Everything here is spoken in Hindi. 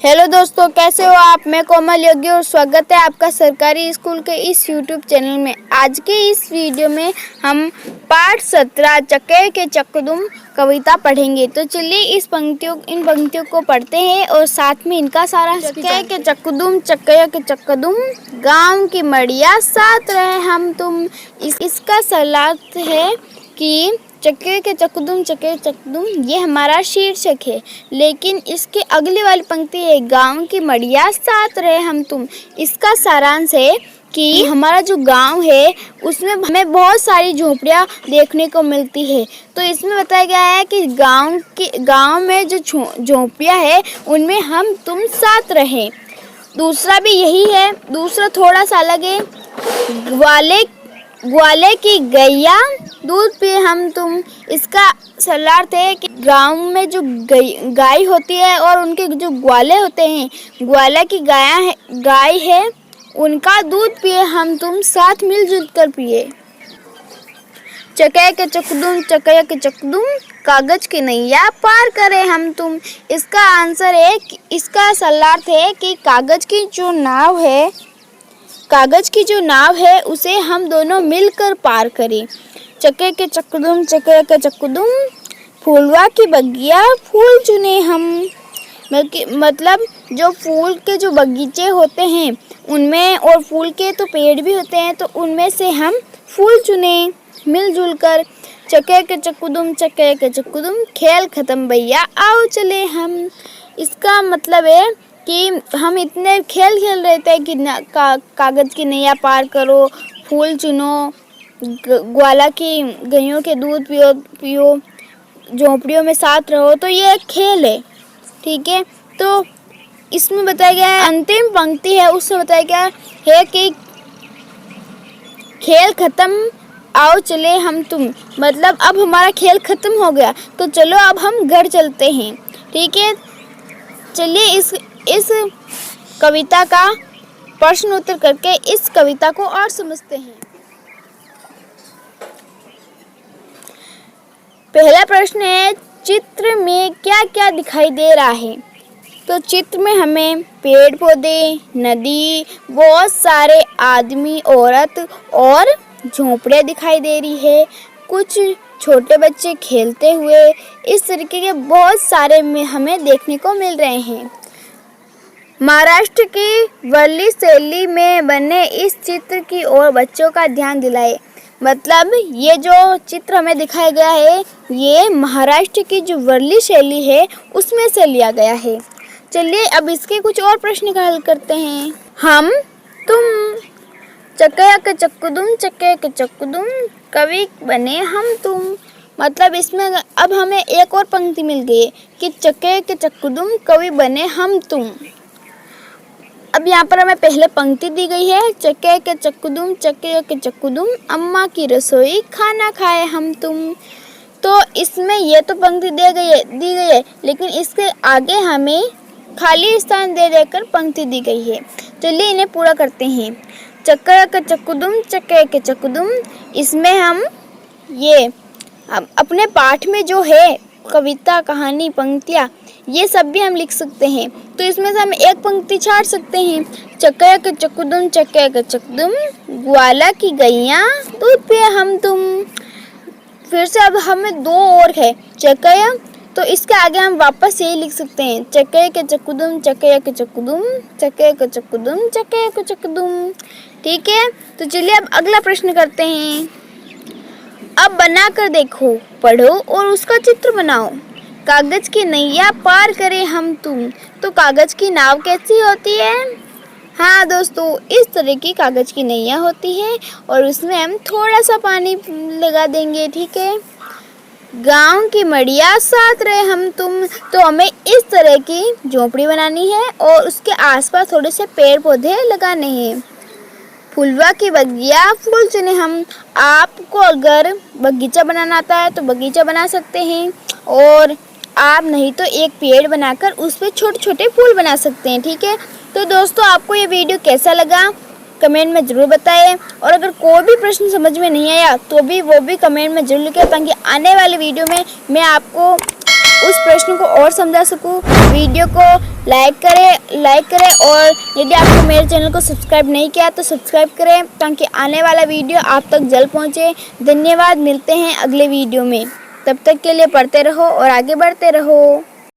हेलो दोस्तों, कैसे हो आप। मैं कोमल योगी और स्वागत है आपका सरकारी स्कूल के इस यूट्यूब चैनल में। आज के इस वीडियो में हम पाठ 17 चक्के के चकदुम कविता पढ़ेंगे। तो चलिए इन पंक्तियों को पढ़ते हैं और साथ में इनका सारा चक्के के चकदुम गाँव की मड़िया साथ रहे हम तुम। इसका सलात है कि चक्के के चकदुम ये हमारा शीर्षक है, लेकिन इसके अगली वाली पंक्ति है गांव की मड़िया साथ रहे हम तुम। इसका सारांश है कि हमारा जो गांव है उसमें हमें बहुत सारी झोपड़ियाँ देखने को मिलती है। तो इसमें बताया गया है कि गांव में जो झोपड़ियाँ है उनमें हम तुम साथ रहें। दूसरा भी यही है, दूसरा थोड़ा सा अलग है। ग्वाले की गैया दूध पिए हम तुम। इसका सलार्थ है कि गांव में जो गाय होती है और उनके जो ग्वाले होते हैं, ग्वाला की गाय है उनका दूध पिए हम तुम, साथ मिलजुल कर पिए। चके के चकदुम कागज की नैया पार करे हम तुम। इसका आंसर है, इसका सलार्थ है कि कागज की जो नाव है उसे हम दोनों मिलकर पार करें। चके के चकदुम फूलवा की बगिया फूल चुने हम। मतलब जो फूल के जो बगीचे होते हैं उनमें, और फूल के तो पेड़ भी होते हैं, तो उनमें से हम फूल चुने मिलजुल कर। चके के चकदुम खेल खत्म भैया आओ चले हम। इसका मतलब है कि हम इतने खेल खेल रहे थे कि कागज़ की नैया पार करो, फूल चुनो, ग्वाला की गैयों के दूध पियो, झोंपड़ियों में साथ रहो। तो ये एक खेल है, ठीक है। तो इसमें बताया गया है, अंतिम पंक्ति है उसमें बताया गया है कि खेल खत्म आओ चले हम तुम। मतलब अब हमारा खेल खत्म हो गया, तो चलो अब हम घर चलते हैं, ठीक है। चलिए इस कविता का प्रश्न उत्तर करके इस कविता को और समझते हैं। पहला प्रश्न है, चित्र में क्या क्या दिखाई दे रहा है। तो चित्र में हमें पेड़ पौधे, नदी, बहुत सारे आदमी, औरत और झोंपड़ियाँ दिखाई दे रही है। कुछ छोटे बच्चे खेलते हुए, इस तरीके के बहुत सारे में हमें देखने को मिल रहे हैं। महाराष्ट्र की वर्ली शैली में बने इस चित्र की ओर बच्चों का ध्यान दिलाए। मतलब ये जो चित्र हमें दिखाया गया है ये महाराष्ट्र की जो वर्ली शैली है उसमें से लिया गया है। चलिए अब इसके कुछ और प्रश्न का हल करते हैं। हम तुम चके के चकदुम कवि बने हम तुम। मतलब इसमें अब हमें एक और पंक्ति मिल गई कि चके के चकदुम कवि बने हम तुम। अब यहाँ पर हमें पहले पंक्ति दी गई है, चके के चकदुम अम्मा की रसोई खाना खाए हम तुम। तो इसमें ये तो पंक्ति दी गई है, लेकिन इसके आगे हमें खाली स्थान दे देकर पंक्ति दी गई है। चलिए इन्हें पूरा करते हैं। चके के चकदुम इसमें हम ये अपने पाठ में जो है कविता, कहानी, पंक्तियाँ, ये सब भी हम लिख सकते हैं। तो इसमें से हम एक पंक्ति छाड़ सकते हैं। चके के चकदुम ग्वाला की गैया दूध पिए हम तुम। फिर से अब हमें दो और है चके, तो इसके आगे हम वापस यही लिख सकते हैं, चके के चकदुम। ठीक है। तो चलिए अब अगला प्रश्न करते हैं। अब बना कर देखो, पढ़ो और उसका चित्र बनाओ। कागज की नैया पार करें हम तुम। तो कागज की नाव कैसी होती है? हाँ दोस्तों, इस तरह की कागज की नैया होती है और उसमें हम थोड़ा सा पानी लगा देंगे, ठीक है। गांव की मड़िया साथ रहे हम तुम। तो हमें इस तरह की झोपड़ी बनानी है और उसके आसपास थोड़े से पेड़ पौधे लगाने हैं। फूलवा की बगिया फूल चुने हम। आपको अगर बगीचा बनाना आता है तो बगीचा बना सकते हैं, और आप नहीं तो एक पेड़ बनाकर उस पर छोटे छोटे फूल बना सकते हैं, ठीक है। तो दोस्तों, आपको ये वीडियो कैसा लगा कमेंट में ज़रूर बताएं, और अगर कोई भी प्रश्न समझ में नहीं आया तो भी वो भी कमेंट में ज़रूर लिखें, ताकि आने वाले वीडियो में मैं आपको उस प्रश्न को और समझा सकूं, वीडियो को लाइक करें और यदि आपने मेरे चैनल को सब्सक्राइब नहीं किया तो सब्सक्राइब करें ताकि आने वाला वीडियो आप तक जल्द पहुंचे। धन्यवाद, मिलते हैं अगले वीडियो में। तब तक के लिए पढ़ते रहो और आगे बढ़ते रहो।